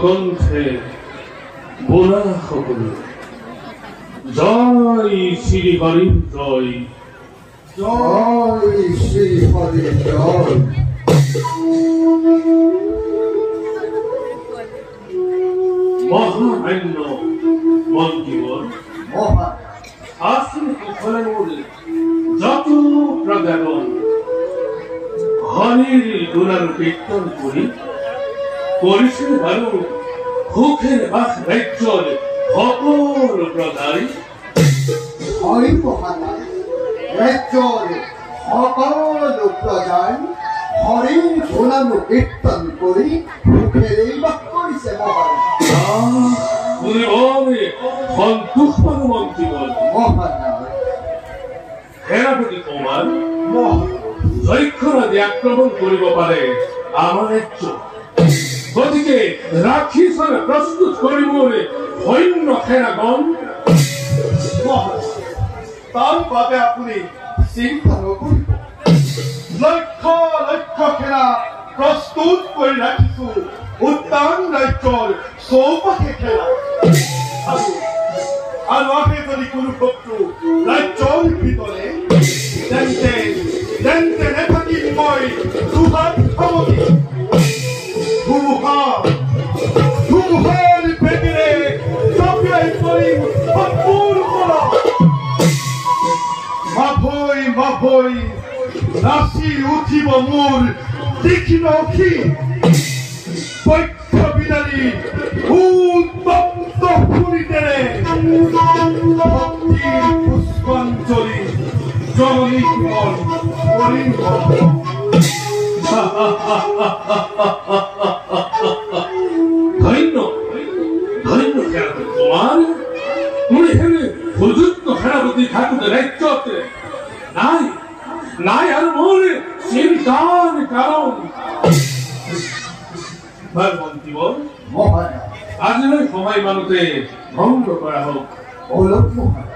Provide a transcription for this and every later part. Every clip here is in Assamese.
গ্রন্থে বলা হল জয় শ্রী হরির জয়, জয় শ্রী হরির জয়। মহামান্য মন্ত্রীবর আসিন কুফলের মূলে যত প্রজাগণ হরির গুণার কীর্তন করি পরিষের ভালো সুখের বাস রাজ্যর সকল প্রজাই হরি মহারাজ রাজ্যর সকল প্রজাই হরির গুণানু কীর্তন করি সুখের এই বাস করিছে মহারাজ। সন্তুষ্ট মন্ত্রীবর মহারাজ সেনাপতি কুমার যক্ষরাজি আক্রমণ কৰিব পাৰে আমাৰ ৰাজ্য, গতিকে ৰাক্ষসৰ প্ৰস্তুত কৰিবলৈ সৈন্য সেনাগণ তাৰ বাবে আপুনি চিন্তা নকৰিব। লক্ষ লক্ষ সেনা প্ৰস্তুত কৰি ৰাখিছো উদ্যান ৰাজ্যৰ চৌপাশে খেলা আৰু আহে যদি কোনো শত্ৰু ৰাজ্যৰ ভিতৰে তেন্তে নেথাকিম মই দুহাত সামৰি ধুমুহাৰ বেগেৰে জপিয়াই পৰিম সম্পূৰ্ণ মাভৈ মাভৈ নাচি উঠিব মোৰ তীক্ষ্ণ অখি পক্ষ বিদাৰি উত্তপ্ত ফুৰিতেৰে ভক্তিৰ পুষ্পাঞ্জলি জননী কোমল কৰিম। রাজ্যত নাই নাই আর মোর চিন্তার কারণ ভগবন্তী বল মহারাজ আজ নয় সময় মানুষে ভঙ্গ করা হোক বলুন মহারাজ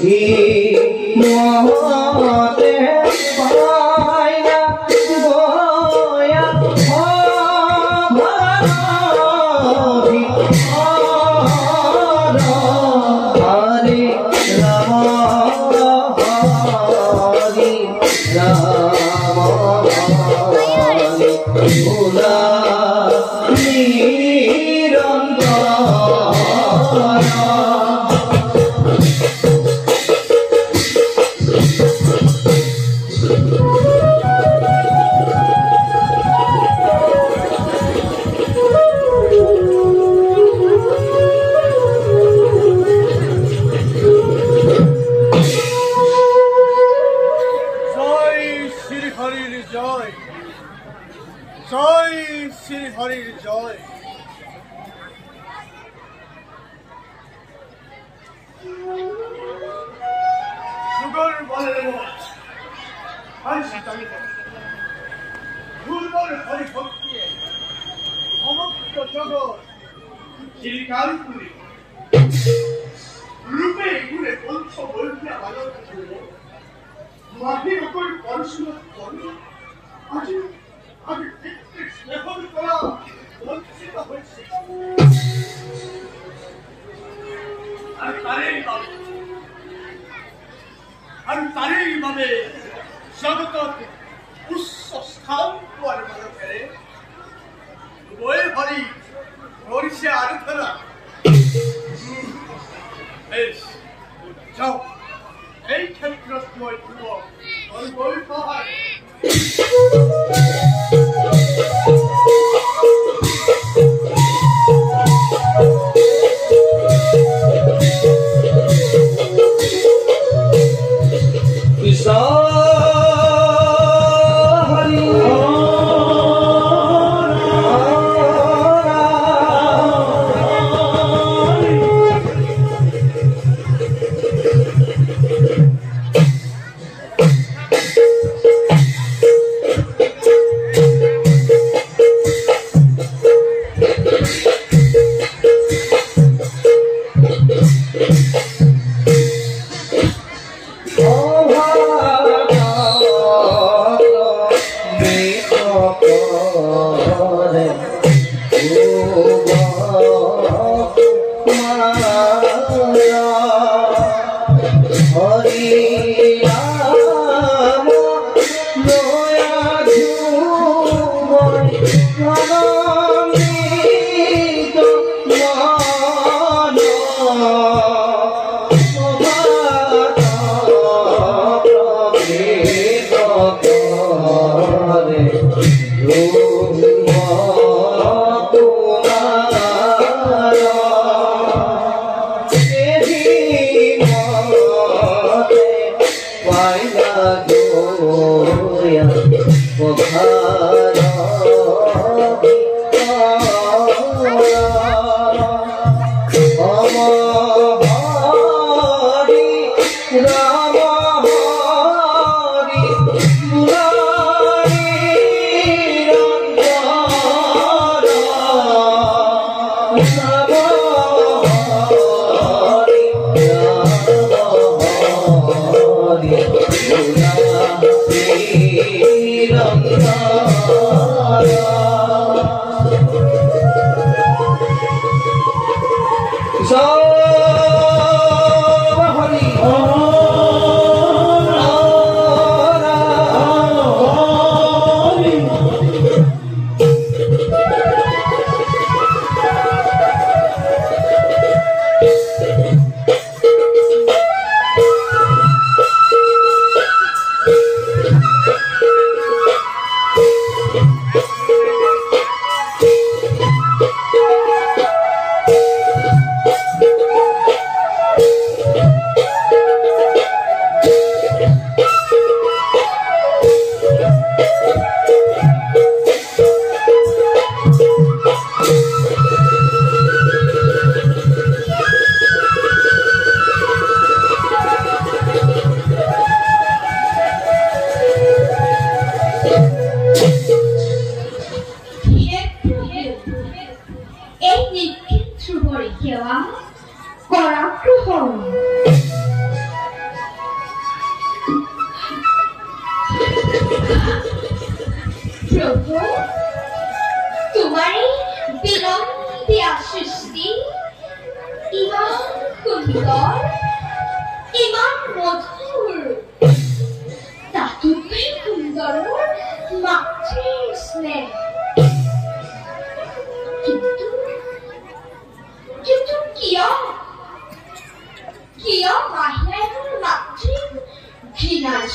Hare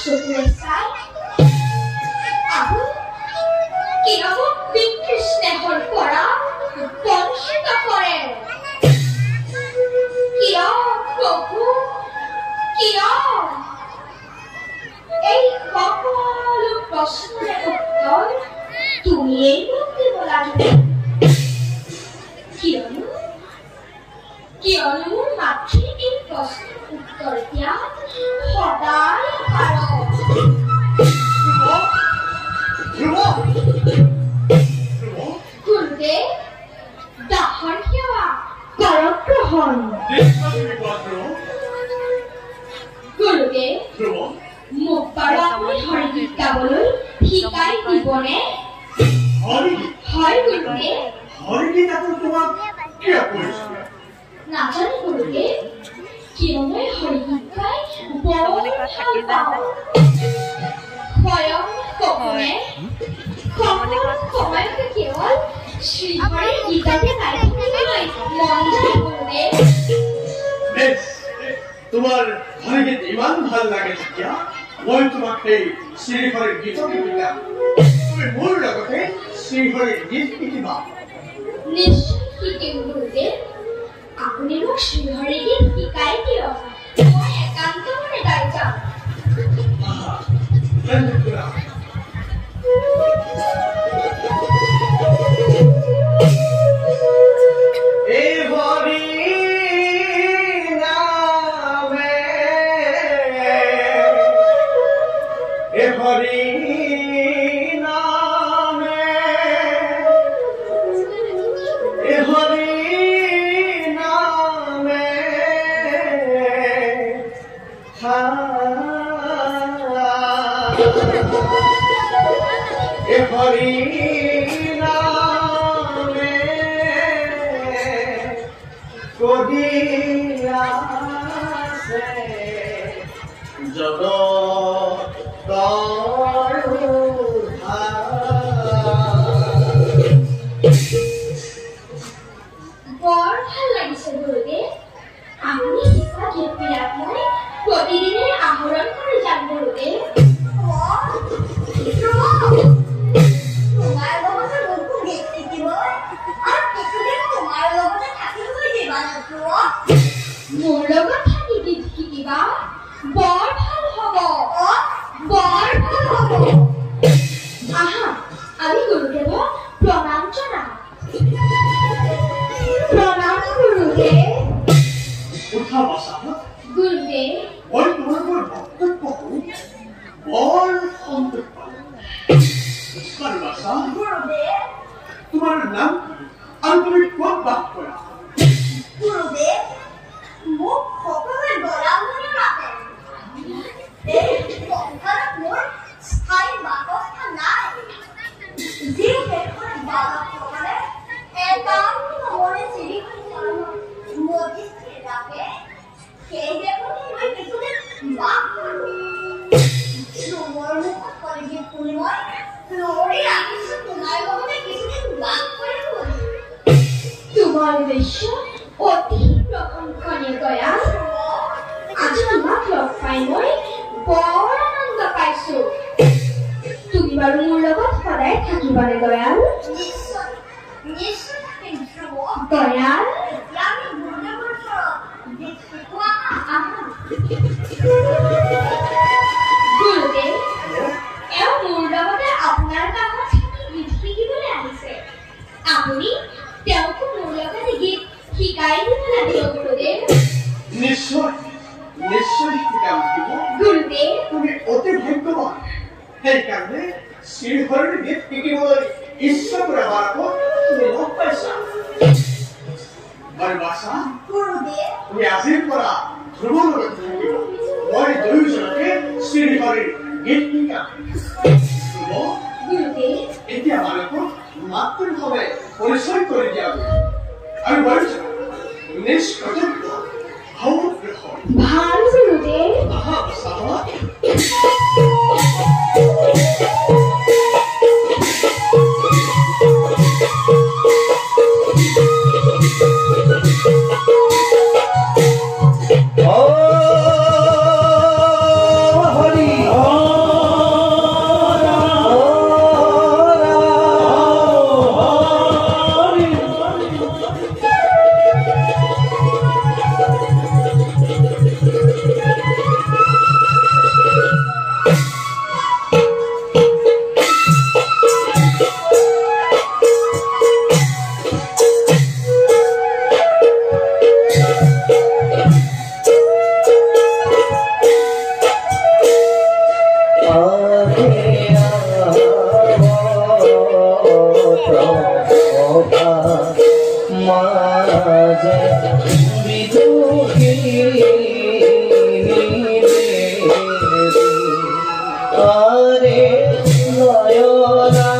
চকুৰে চাই আহো কিৰকম বিকৃ স্নেহৰ পৰা বঞ্চিত কৰে কিয় প্ৰভু কিয় এই সকলো প্ৰশ্নৰে উত্তৰ তুমিয়েই মোক দিব লাগিব কিয়নো মোৰ মাতৃৰ এই প্ৰশ্নৰ উত্তৰ দিয়া সদায় গুৰুদেৱ দাসৰ সেৱা কৰক গ্ৰহণ গুৰুদেৱ মোক বাৰু আপুনি হৰিগীত গাবলৈ শিকাই দিবনে হয় গুৰুদেৱ হৰিগীত আকৌ তোমাক কিয় কৈছে নাজানো গুৰুদেৱ কিয় মই হৰিগীত গাই বৰ ভাল পাওঁ স্বয়ং সপোনে সময়কে কেৱল শ্ৰীহৰিৰ গীতকে গাই থাকিবলৈ মন যায় গুৰুদেৱ বেশ তোমাৰ হৰিগীত ইমান ভাল লাগে যেতিয়া মই তোমাক সেই শ্ৰীহৰিৰ গীতকে শিকাম তুমি মোৰ লগতে শ্ৰীহৰিৰ গীত শিকিবা নিশ্চয় শিকিম গুৰুদেৱ আপুনি মোক শ্ৰীহৰিৰ গীত শিকাই দিয়ক মই একান্ত মনে গাই যাম বৰ ভাল লাগিছে গুৰুদেৱ আপুনি শিকা গীতবিলাক মই প্ৰতিদিনে আহৰণ কৰি যাম গুৰুদেৱ তোমাৰ লগতে মোকো গীত শিকিব আৰু কিছুদিন তোমাৰ লগতে থাকিবলৈ দিবা মোৰ লগত থাকি গীত শিকিবা বৰ ভাল হ'ব বৰ ভাল হ'ব আহা আমি গুৰুদেৱক প্ৰণাম জনাম প্ৰণাম গুৰুদেৱ উঠা বসা গুৰুদেৱ মই তোমালোকৰ বক্তব্যটো বৰ সন্তোষ পালো গুৰুদেৱ তোমাৰ নাম আৰু তুমি ক'ত বাস কৰা গুৰুদেৱ মোক সকলোৱে দয়াল বুলি মাতে এই সংসাৰত মোৰ স্থায়ী বাসস্থান নাই যি দেশৰ বালকসকলে একান্ত মনে চিৰিখন চৰণত মতি স্থিৰ ৰাখে সেই দেশতে মই কিছুদিন বাস কৰোঁ তোমাৰ মুখত হৰিগীত শুনি মই লৰি ৰাখিছোঁ তোমাৰ লগতে কিছুদিন বাস কৰিবলৈ তোমাৰ উদ্দেশ্য অতি প্ৰশংসনীয় দয়াল আজি তোমাক লগ পাই মই বৰ আনন্দ পাইছো তুমি বাৰু মোৰ লগত সদায় থাকিবানে দয়াল নিশ্চয় নিশ্চয় থাকিম দয়াল আমি গুৰুদেৱৰ ওচৰত গীত শিকোৱা আহা গুৰুদেৱ এওঁ মোৰ লগতে আপোনাৰ কাষত থাকি গীত শিকিবলৈ আহিছে আপুনি তেওঁকো মোৰ লগতে গীত শিকাই দিব লাগিব গুৰুদেৱ নিশ্চয় নিশ্চয় শিকাম গুৰুদেৱ তুমি অতি ভাগ্যৱান সেইকাৰণে শ্ৰীহৰিৰ গীত শিকিবলৈ ইচ্ছা কৰা বাৰকত তুমি লগ পাইছা বাৰু বাছা গুৰুদেৱ তুমি আজিৰ পৰা ধ্ৰুৱৰ লগত থাকিব মই দুয়োজনকে শ্ৰীহৰিৰ গীত শিকাম ধ্ৰুৱ গুৰুদেৱ এতিয়া বালকক মাতৃভাৱে পৰিচয় কৰি দিয়া আৰু বাৰুজন নিষ্কৰ্তব্য ভাৱগ্ৰহণ ভাল গুৰুদেৱ আহা বাছা হৰি মাঝে বিদুখী আৰে নয়না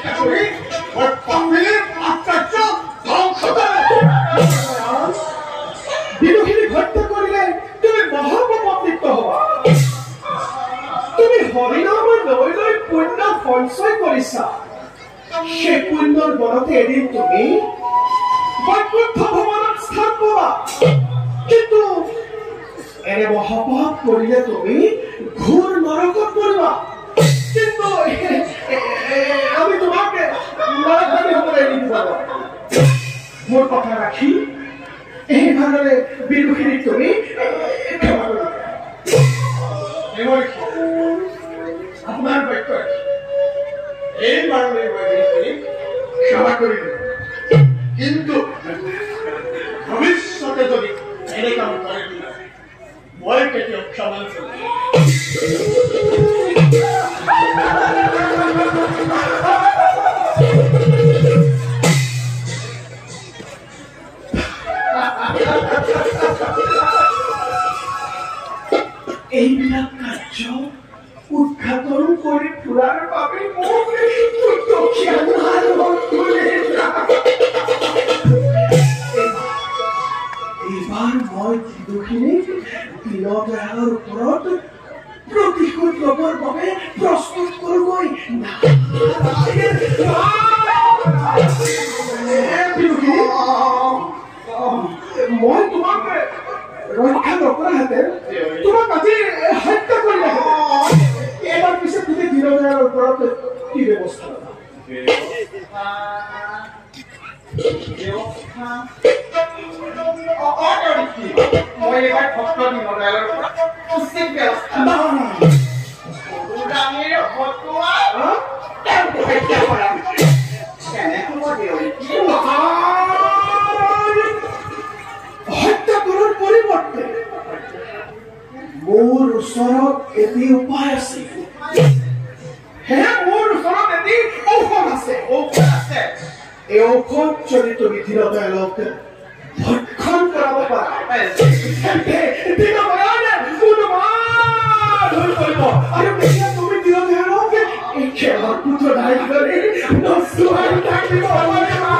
হত্যা কৰি মোৰ পত্নীৰ আশ্চৰ্য ধ্বংস কৰে। বিদুষীক হত্যা কৰিলে তুমি মহাপপত্নিত্ব হবা। তুমি হৰিনামৰ লৈ লৈ পুণ্য সঞ্চয় কৰিছা। সেই পুণ্যৰ বলতে এদিন তুমি বৈকুণ্ঠ ভৱনত স্থান পাবা। কিন্তু এনে মহাপাপ কৰিলে তুমি ঘোৰ নৰকত পৰিবা। কিন্তু আমি তোমাকে নৰকাৰী হ'বলৈ নিদিব। মোৰ কথা ৰাখি এইভাবে বিদুষীক তুমি ক্ষমা কৰিবা। আপোনাৰ বাক্য এইবাৰলৈ মই বিদুষীক ক্ষমা কৰিলো। কিন্তু ভৱিষ্যতে যদি এনে কাম কৰে মই কেতিয়াও ক্ষমা নকৰিম। এইবিলাক কাৰ্য উদ্ঘাটন কৰি ফুৰাৰ বাবে এইবাৰ মই বিদুষীক দীনদয়ালৰ ওপৰত প্ৰতিশোধ ল'বৰ বাবে প্ৰস্তুত কৰোগৈ। মই তোমাক ৰক্ষা নকৰাহেঁতেন তোমাক আজি হত্যা কৰিলেহেঁতেন। এবাৰ পিছে তুমি দীনদয়ালৰ ওপৰত কি ব্যৱস্থা ল'বা? মই এবাৰ ভক্ত দীনদয়ালৰ ওপৰত উচিত ব্যৱস্থা হত্যা কৰাৰ পৰিৱৰ্তে মোৰ ওচৰত এটি উপায় আছে। মোৰ ওচৰত এটি ঔষধ আছে। এই ঔষধ যদি তুমি দীনদয়ালক ভক্ষণ কৰাব পাৰা আৰু তেতিয়া তুমি দীনদয়ালক এই খেলৰ পুত্ৰ ধাৰি কৰি নচুৱাই থাকিব পাৰিবা।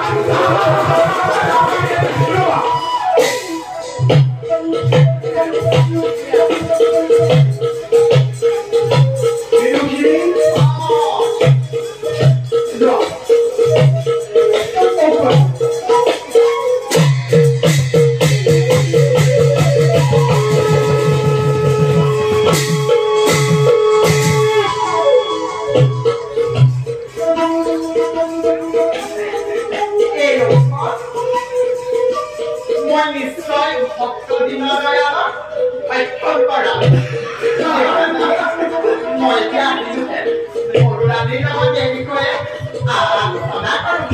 মই নিশ্চয় ভক্ত দীনদয়ালক ভক্ষণ কৰা। মই এতিয়া আহিছোহে ৰাণীৰ লগত এই বিষয়ে আলোচনা কৰোঁ।